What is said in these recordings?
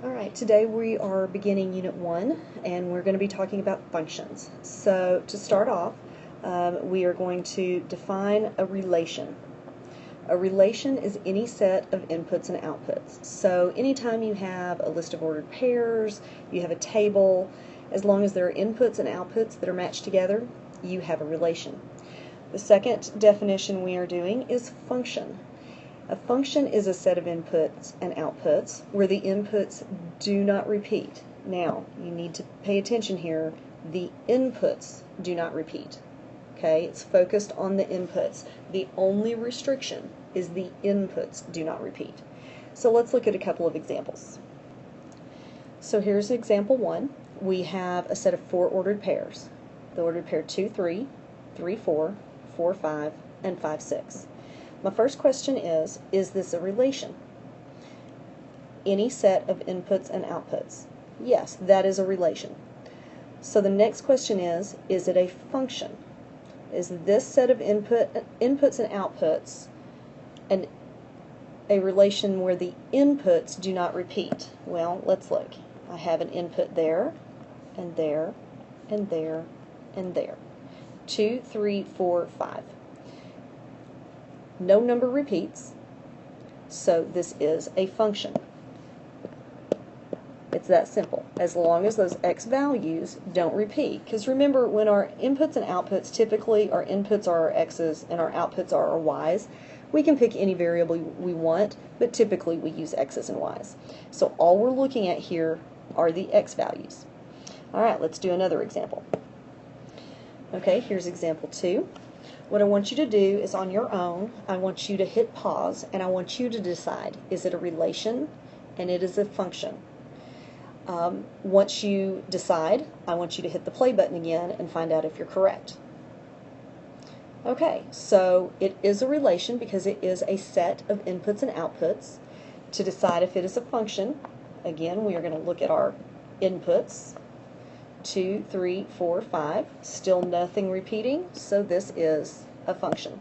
Alright, today we are beginning Unit 1 and we're going to be talking about functions. So to start off, we are going to define a relation. A relation is any set of inputs and outputs. So anytime you have a list of ordered pairs, you have a table, as long as there are inputs and outputs that are matched together, you have a relation. The second definition we are doing is function. A function is a set of inputs and outputs where the inputs do not repeat. Now, you need to pay attention here. The inputs do not repeat. Okay, it's focused on the inputs. The only restriction is the inputs do not repeat. So let's look at a couple of examples. So here's example 1. We have a set of 4 ordered pairs. The ordered pair 2, 3, 3, 4, 4, 5, and 5, 6. My first question is this a relation? Any set of inputs and outputs? Yes, that is a relation. So the next question is it a function? Is this set of inputs and outputs a relation where the inputs do not repeat? Well, let's look. I have an input there, and there, and there, and there. 2, 3, 4, 5. No number repeats, so this is a function. It's that simple, as long as those x values don't repeat. Because remember, when our inputs and outputs, typically our inputs are our x's and our outputs are our y's, we can pick any variable we want, but typically we use x's and y's. So all we're looking at here are the x values. Alright, let's do another example. Okay, here's example 2. What I want you to do is, on your own, I want you to hit pause and I want you to decide, is it a relation and it is a function? Once you decide, I want you to hit the play button again and find out if you're correct. Okay, so it is a relation because it is a set of inputs and outputs. To decide if it is a function, again, we are going to look at our inputs. 2, 3, 4, 5. Still nothing repeating, so this is a function.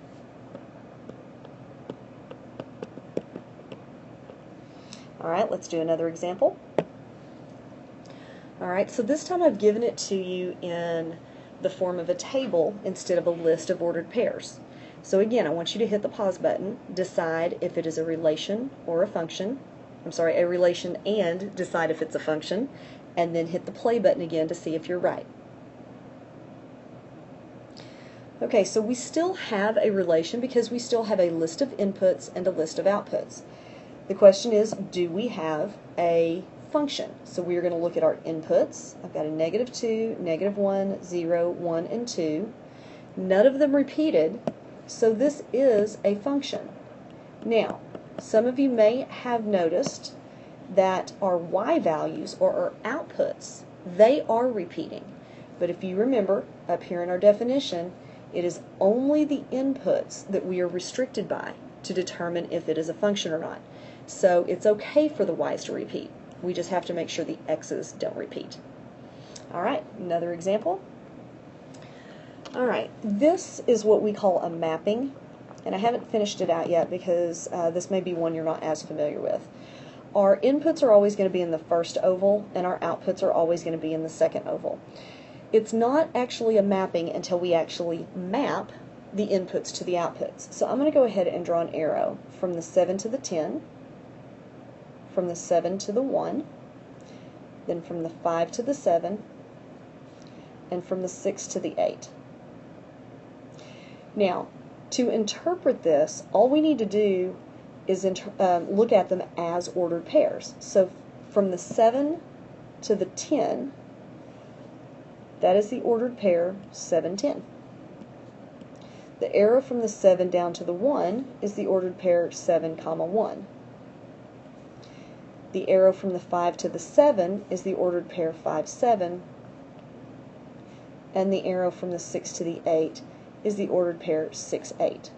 Alright, let's do another example. Alright, so this time I've given it to you in the form of a table instead of a list of ordered pairs. So again, I want you to hit the pause button, decide if it is a relation or a function. I'm sorry, a relation, and decide if it's a function, and then hit the play button again to see if you're right. Okay, so we still have a relation because we still have a list of inputs and a list of outputs. The question is, do we have a function? So we're going to look at our inputs. I've got a -2, -1, 0, 1, and 2. None of them repeated, so this is a function. Now, some of you may have noticed that our y values, or our outputs, they are repeating. But if you remember, up here in our definition, it is only the inputs that we are restricted by to determine if it is a function or not. So it's okay for the y's to repeat. We just have to make sure the x's don't repeat. Alright, another example. Alright, this is what we call a mapping, and I haven't finished it out yet because this may be one you're not as familiar with. Our inputs are always going to be in the first oval, and our outputs are always going to be in the second oval. It's not actually a mapping until we actually map the inputs to the outputs. So I'm going to go ahead and draw an arrow from the 7 to the 10, from the 7 to the 1, then from the 5 to the 7, and from the 6 to the 8. Now, to interpret this, all we need to do is look at them as ordered pairs. So from the 7 to the 10, that is the ordered pair 7, 10. The arrow from the 7 down to the 1 is the ordered pair 7, 1. The arrow from the 5 to the 7 is the ordered pair 5, 7. And the arrow from the 6 to the 8 is the ordered pair 6, 8.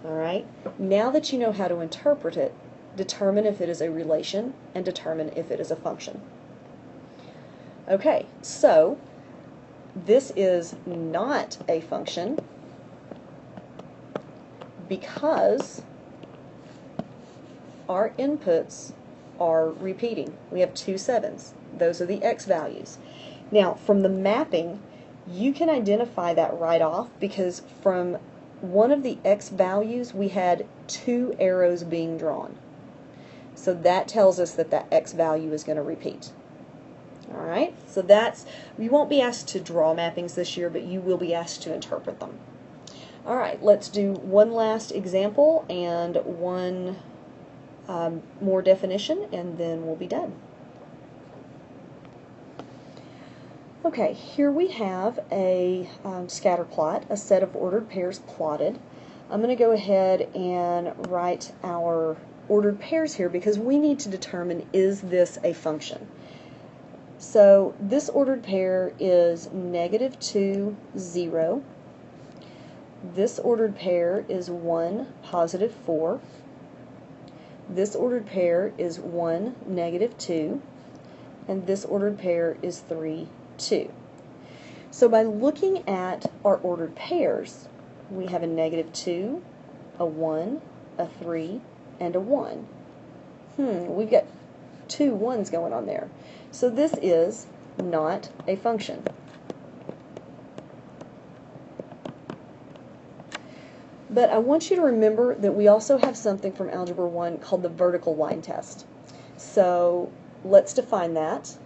Alright, now that you know how to interpret it, determine if it is a relation and determine if it is a function. Okay, so this is not a function because our inputs are repeating. We have 2 7s. Those are the x values. Now, from the mapping, you can identify that right off because from one of the x values we had 2 arrows being drawn. So that tells us that that x value is going to repeat. Alright, so you won't be asked to draw mappings this year, but you will be asked to interpret them. Alright, let's do one last example and one more definition, and then we'll be done. Okay, here we have a scatter plot, a set of ordered pairs plotted. I'm going to go ahead and write our ordered pairs here because we need to determine, is this a function? So this ordered pair is -2, 0. This ordered pair is 1, +4. This ordered pair is 1, -2. And this ordered pair is 3, 2. So by looking at our ordered pairs, we have a -2, a 1, a 3, and a 1. We've got 2 1s going on there. So this is not a function. But I want you to remember that we also have something from Algebra 1 called the vertical line test. So let's define that.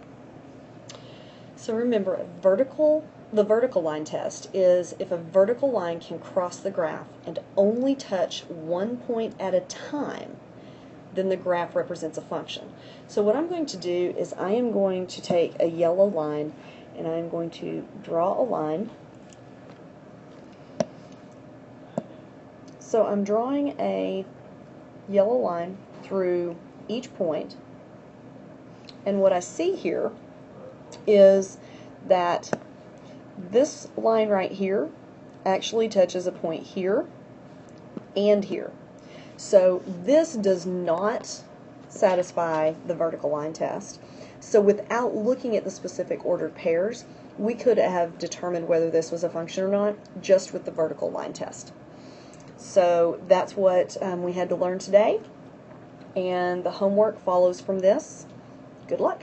So remember, the vertical line test is if a vertical line can cross the graph and only touch one point at a time, then the graph represents a function. So what I'm going to do is I am going to take a yellow line and I'm going to draw a line. So I'm drawing a yellow line through each point, and what I see here is that this line right here actually touches a point here and here. So this does not satisfy the vertical line test. So without looking at the specific ordered pairs, we could have determined whether this was a function or not just with the vertical line test. So that's what we had to learn today, and the homework follows from this. Good luck.